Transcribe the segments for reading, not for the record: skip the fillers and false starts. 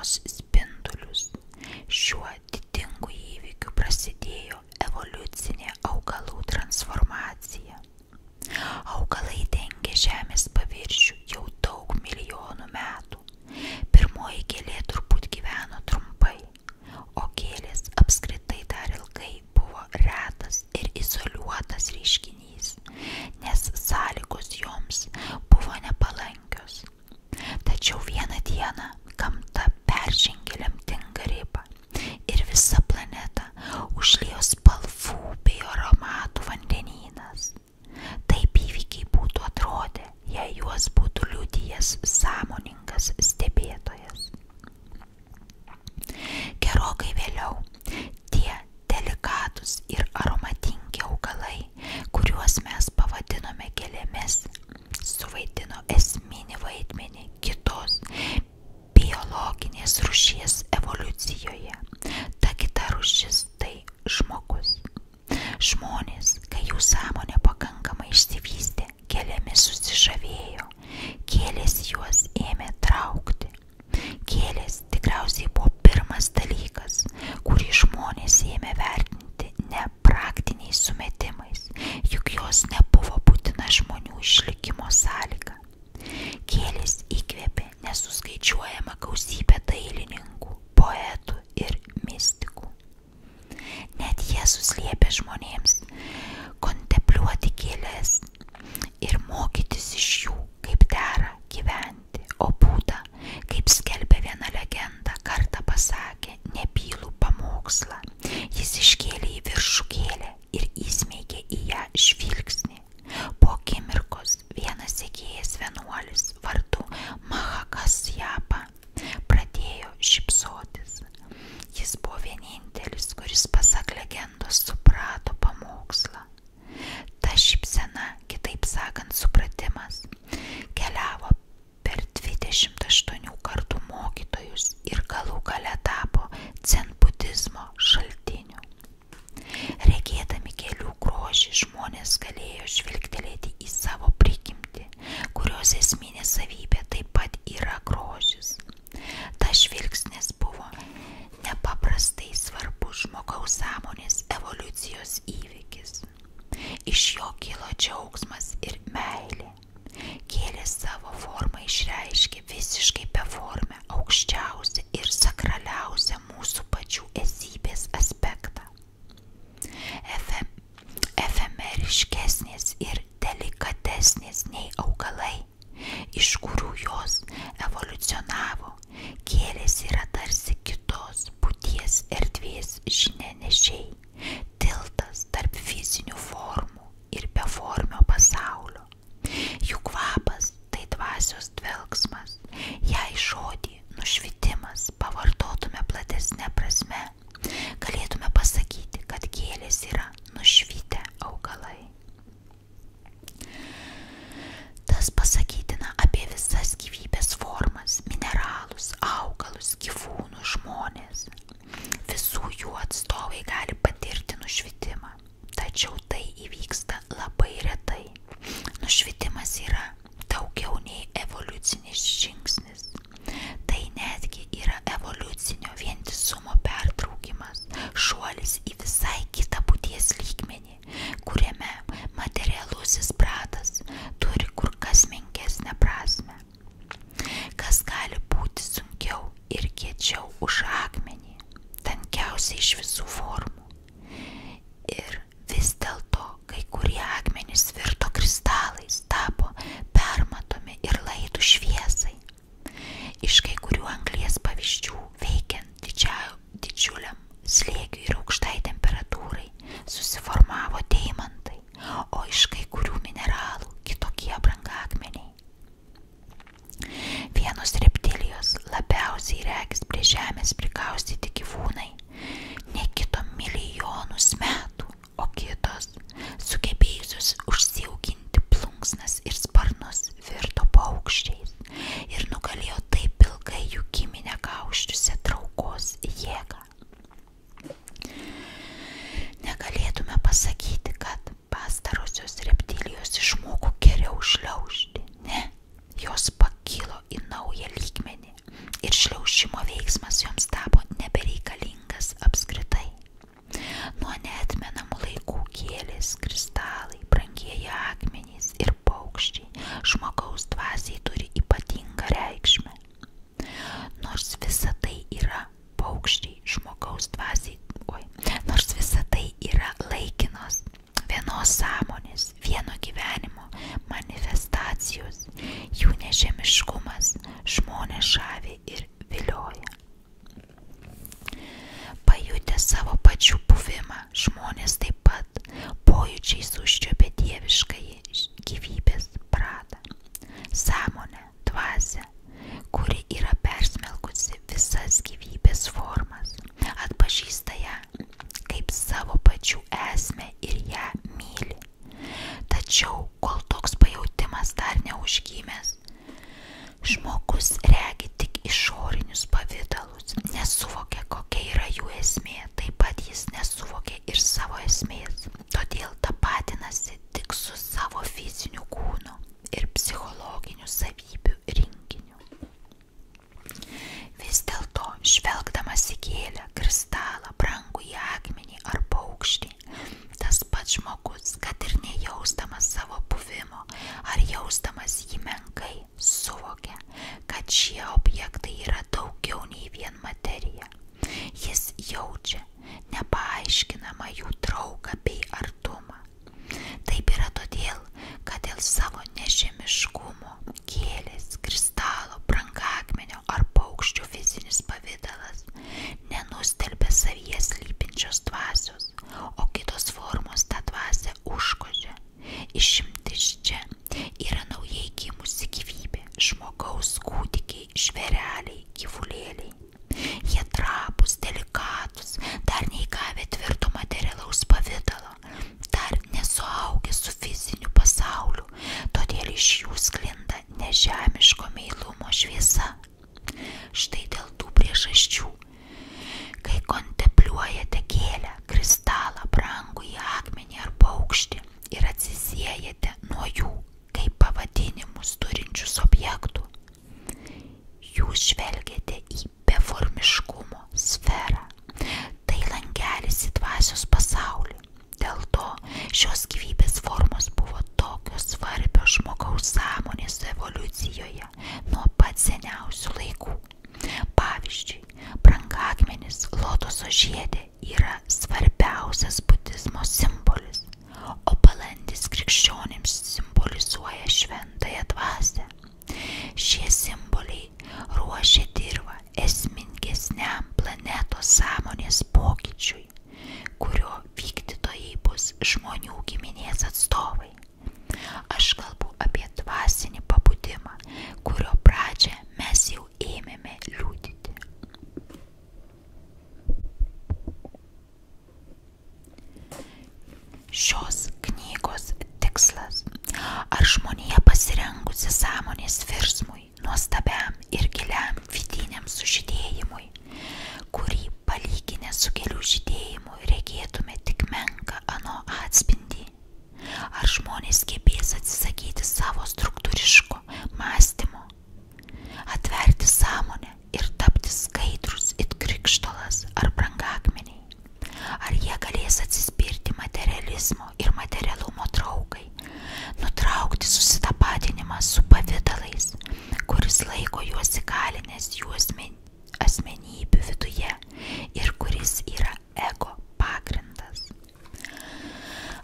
šviesos spindulius. Šiuo didingu įvykiu prasidėjo evoliucinė augalų transformacija. Augalai dengia žemės paviršių jau daug milijonų metų. Pirmoji gėlė turbūt gyveno trumpai, o gėlės apskritai dar ilgai buvo retas ir izoliuotas reiškinys, nes sąlygos joms buvo nepalankios. Tačiau vieną dieną gamta peržengė lemtingą ribą ir visa planeta užliejo spalvų bei aromatų vandenynas. Taip įvykiai būtų atrodę, jei juos būtų liudijęs sąmoningas stebėtojas. Gerokai vėliau tie delikatus ir aromatingi augalai, kuriuos mes pavadinome gėlėmis, suvaidino esminį vaidmenį kitos biologinės rūšies evoliucijoje. Ta kita rūšis tai žmogus. Žmonės, kai jų sąmonė pakankamai išsivystė, gėlėmis susižavėjo, gėlės juos ėmė traukti. Gėlės tikriausiai buvo pirmas dalykas, kurį žmonės ėmė vertinti ne praktiniais sumetimais, juk jos nebuvo būtina žmonių išlikimo sąlyga. Gėlės įkvėpė nesuskaičiuojamą gausybę dailininkų, poetų ir mistikų. Net Jėzus liepė žmonėms kontempliuoti gėles ir mokytis iš jų, kaip dera gyventi, o Buda, kaip skelbia viena legenda, kartą pasakė nebylų pamokslą. Jis iškėlė į viršų gėlę ir įsmeigė į ją žvilgsnį. Po akimirkos vienas sekėjas vienuolis vardu Mahakasyapa pradėjo šypsotis. Jis buvo vienintelis, kuris pasak legendos suprato pamokslą. Ta šypsena, kitaip sakant supratimas, keliavo per 28 kartų mokytojus ir galų gale tapo dzenbudizmo šaltiniu. Regėdami gėlių grožį, žmonės galėjo žvilgtelėti į savo prigimtį, kurios esminė savybė taip pat yra grožis. Tas žvilgsnis buvo nepaprastai svarbus žmogaus sąmonės evoliucijos įvykis. Iš jo kilo džiaugsmas ir meilė. Gėlės savo formą išreiškė visiškai beformę, aukščiausią ir sakraliausią mūsų pačių esybės aspektą. Efemeriškesnės ir delikatesnės nei augalai, iš kurių jos evoliucionavo, gėlės yra tarsi kitos būties erdvės žinianešiai, tiltas tarp fizinių formų ir beformio pasaulio. Jų kvapas tai dvasios dvelksmas. Jei žodį nušvitimas pavartotume platesne prasme, galėtume pasakyti, kad gėlės yra nušvitę augalai. Tas pasakytina apie visas gyvybės formas, mineralus, augalus, gyvūnus, žmonės. Visų jų atstovai gali patirti nušvitimą, tačiau tai įvyksta labai retai. Nušvitimas yra daugiau nei evoliucinis žingsnis. Tai netgi yra evoliucinio vientisumo pertraukimas, šuolis į visai kitą būties lygmenį, kuriame materialusis pratas turi kur kas menkesnę prasmę. Kas gali būti sunkiau ir kiečiau už akmenį, tankiausiai iš visų formų. Ir vis dėlto kai kurie akmenys virto kristalais, tapo permatomi ir laidų šviesai. Iš kai kurių anglies pavyzdžių veikiant didžiuliam slėgiui ir aukštai temperatūrai susiformavo deimantai, o iš kai kurių mineralų kitokie brangakmeniai. Vienos reptilijos labiausiai regis prie žemės žavi ir vilioja. Pajutę savo pačių buvimą, žmonės taip pat pojūčiais užčiuopia dieviškąjį gyvybės pradą, sąmonę, dvasią, kuri yra persmelkusi visas gyvybės formas, atpažįsta ją kaip savo pačių esmę ir ją myli. Tačiau, kol toks pajautimas dar neužgimęs, žmogus regi tik išorinius pavidalus, nesuvokia, kokia yra jų esmė, taip pat jis nesuvokia ir savo esmės, todėl tapatinasi tik su savo fiziniu kūnu ir psichologinių savybių rinkiniu. Vis dėlto, žvelgdamas į gėlę, kristalą, brangųjį akmenį ar paukštį, tas pats žmogus, kad ir nejausdamas savo buvimo ar jausdamas jį menkai, suvokia, kad šie objektai yra daugiau nei vien materija. Jis jaučia nepaaiškinamą jų trauką bei artumą. Taip yra todėl, kad dėl savo nežemiškumo gėlės, kristalo, brangakmenio ar paukščio fizinis pavidalas nenustelbia savyje slypinčios dvasios, o kitos formos tą dvasią užgožia. Išimtis čia yra naujai gimusi gyvybė, žmogaus kūdikiai, žvėreliai, gyvulėliai. Jie trapūs, delikatus, dar neįgavę tvirto materialaus pavidalo, dar nesuaugę su fiziniu pasauliu, todėl iš jų sklinda nežemiško meilumo šviesa. Štai dėl tų priežasčių, kai kontempliuojate gėlę, kristalą, brangųjį akmenį ar paukštį ir atsisiejate nuo jų kaip pavadinimus turinčius objektų, jūs žvelgiate į beformiškumo sferą. Tai langelis į dvasios pasaulį. Dėl to šios gyvybės formos buvo tokios svarbios žmogaus sąmonės evoliucijoje nuo pat seniausių laikų. Pavyzdžiui, brangakmenis lotoso žiede yra svarbiausias budizmo simbolis, o balandis krikščionims simbolizuoja šventąją dvasią. Šie simboliai ruošia dirvą esmingesniam planetos sąmonės pokyčiui, kurio vykdytojai bus žmonių giminės atstovai. Aš kalbu apie dvasinį pabudimą, kurio pradžią mes jau ėmėme liudyti. Šios knygos tikslas: ar žmonija pasirengusi sąmonės virsmui, nuostabiam ir giliam vidiniam sužydėjimui, kurį palyginę su gėlių žydėjimu regėtume tik menką ano atspindį? Ar žmonės gebės atsisakyti savo struktūriško mąstymo, atverti sąmonę ir tapti skaidrus it krikštolas ar brangakmeniai? Ar jie galės atsispirti materializmo ir materialumo traukai, nutraukti susitapatinimą su pavidalais, kuris laiko juos įkalinęs jų asmenybių viduje ir kuris yra ego pagrindas?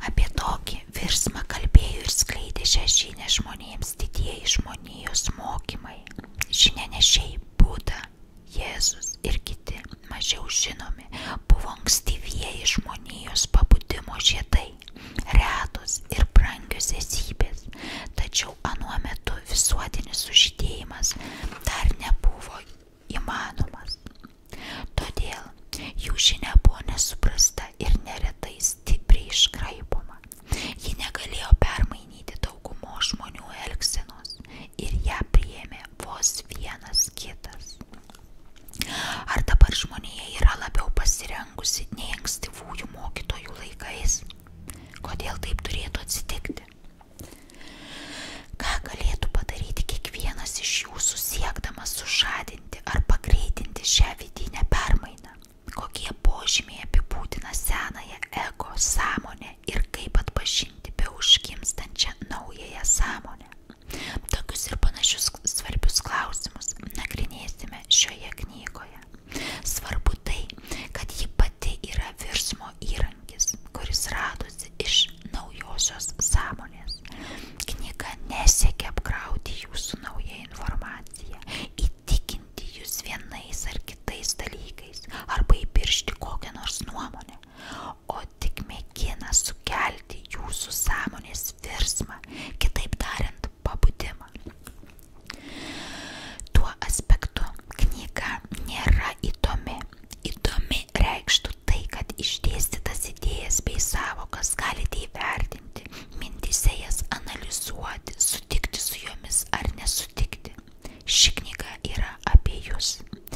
Apie tokį virsmą kalbėjo ir skleidė šią žinią žmonėms didieji žmonijos mokymai, žinianešiai Buda, Jėzus ir kiti mažiau žinomi buvo ankstyvieji žmonijos pabudimo žiedai, retos ir brangios esybės, tačiau anuo metu visuotinis sužydėjimas dar nebuvo įmanomas. Todėl jų žinia buvo nesuprasta ir neretai stipriai iškraipoma. Ji negalėjo permainyti daugumos žmonių elgsenos ir ją priėmė vos vienas kitas. Ar dabar žmonija yra labiau pasirengusi nei ankstyvųjų mokytojų laikais? Kodėl taip turėtų atsitikti? Ką galėtų padaryti kiekvienas iš jūsų siekdamas sužadinti ar pagreitinti šią vidinę permainą? Kokie požymiai apibūdina senąją ego sąmonę ir kaip atpažinti beužgimstančią naująją sąmonę? Tokius ir panašius svarbius klausimus nagrinėsime šioje knygoje. Svarbu tai, kad ji pati yra virsmo įrankis, kuris radosi iš naujosios sąmonės. Knyga nesiekia apkrauti jūsų naują informaciją, įtikinti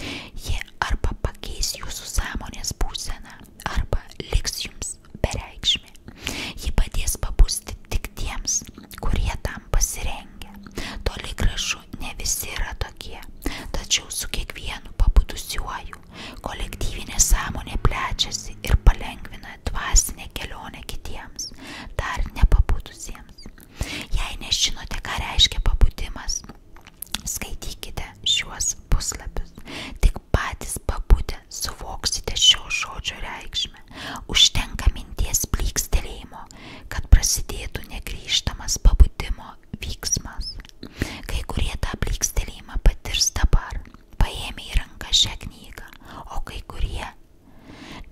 Ji arba pakeis jūsų sąmonės būseną, arba liks jums bereikšmė. Ji padės pabusti tik tiems, kurie tam pasirengę. Toli gražu ne visi yra tokie, tačiau su kiekvienu pabudusiuoju kolektyvinė sąmonė plečiasi ir palengvina dvasinę kelionę kitiems, dar nepabudusiems. Jei nežinote, ką reiškia pabudimas, skaitykite šiuos puslapius. Tik patys pabudę suvoksite šio žodžio reikšmę. Užtenka minties blykstelėjimo, kad prasidėtų negrįžtamas pabudimo vyksmas. Kai kurie tą blykstelėjimą patirs dabar, paėmė į ranką šią knygą, o kai kurie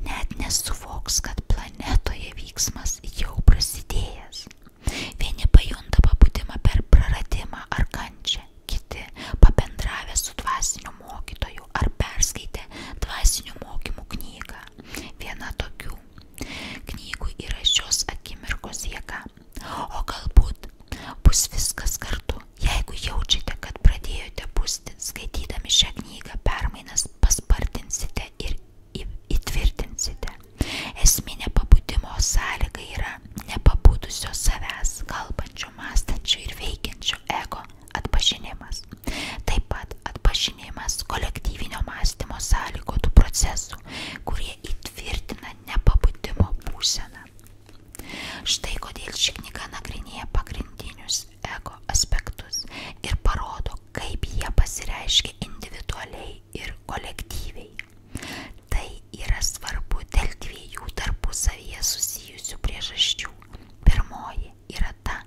net nesuvoks, kad planetoje vyksmas jau prasidėjęs. Vieni pajunta pabudimą per praradimą ar kančią, kiti pabendravę su dvasiniu mokytoju ar perskaitę dvasinių mokymų knygą. Viena tokių knygų yra šios akimirkos jėga, o galbūt bus viskas kartu. Jeigu jaučiate, kad pradėjote busti, skaitydami šią knygą, permainas paspartinsite ir įtvirtinsite. Esminė pabudimo sąlyga yra nepabudusio savęs, kalbančio, mąstančio ir veikiančio ego atpažinimas. Taip pat atpažinimas kolektyvinio mąstymo sąlygotų procesų, kurie įtvirtina nepabudimo būseną. Štai kodėl ši knyga nagrinėja pagrindinius ego aspektus ir parodo, kaip jie pasireiškia individualiai ir kolektyviai. Tai yra svarbu dėl dviejų tarpusavyje susijusių priežasčių. Pirmoji yra ta,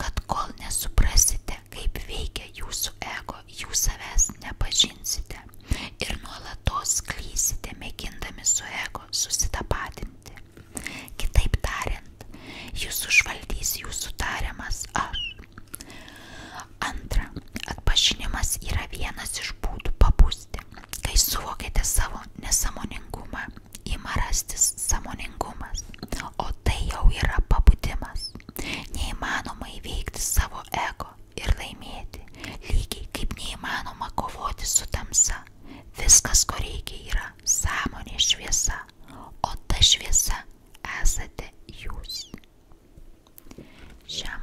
kad kol nesuprasite, kaip veikia jūsų ego, jūs savęs nepažinsite ir nuolatos klysite, mėgindami su ego susitapatinti. Kitaip tariant, jūs užvaldys jūsų tariamas aš. Antra, atpažinimas yra vienas iš būdų pabusti. Kai suvokėte savo nesąmoningumą, ima rastis sąmoningumas, o tai jau yra pabudimas. Neįmanoma įveikti savo ego ir laimėti, lygiai kaip neįmanoma kovoti su tamsa. Viskas, ko reikia, yra sąmonė šviesa, o ta šviesa esate jūs. Šią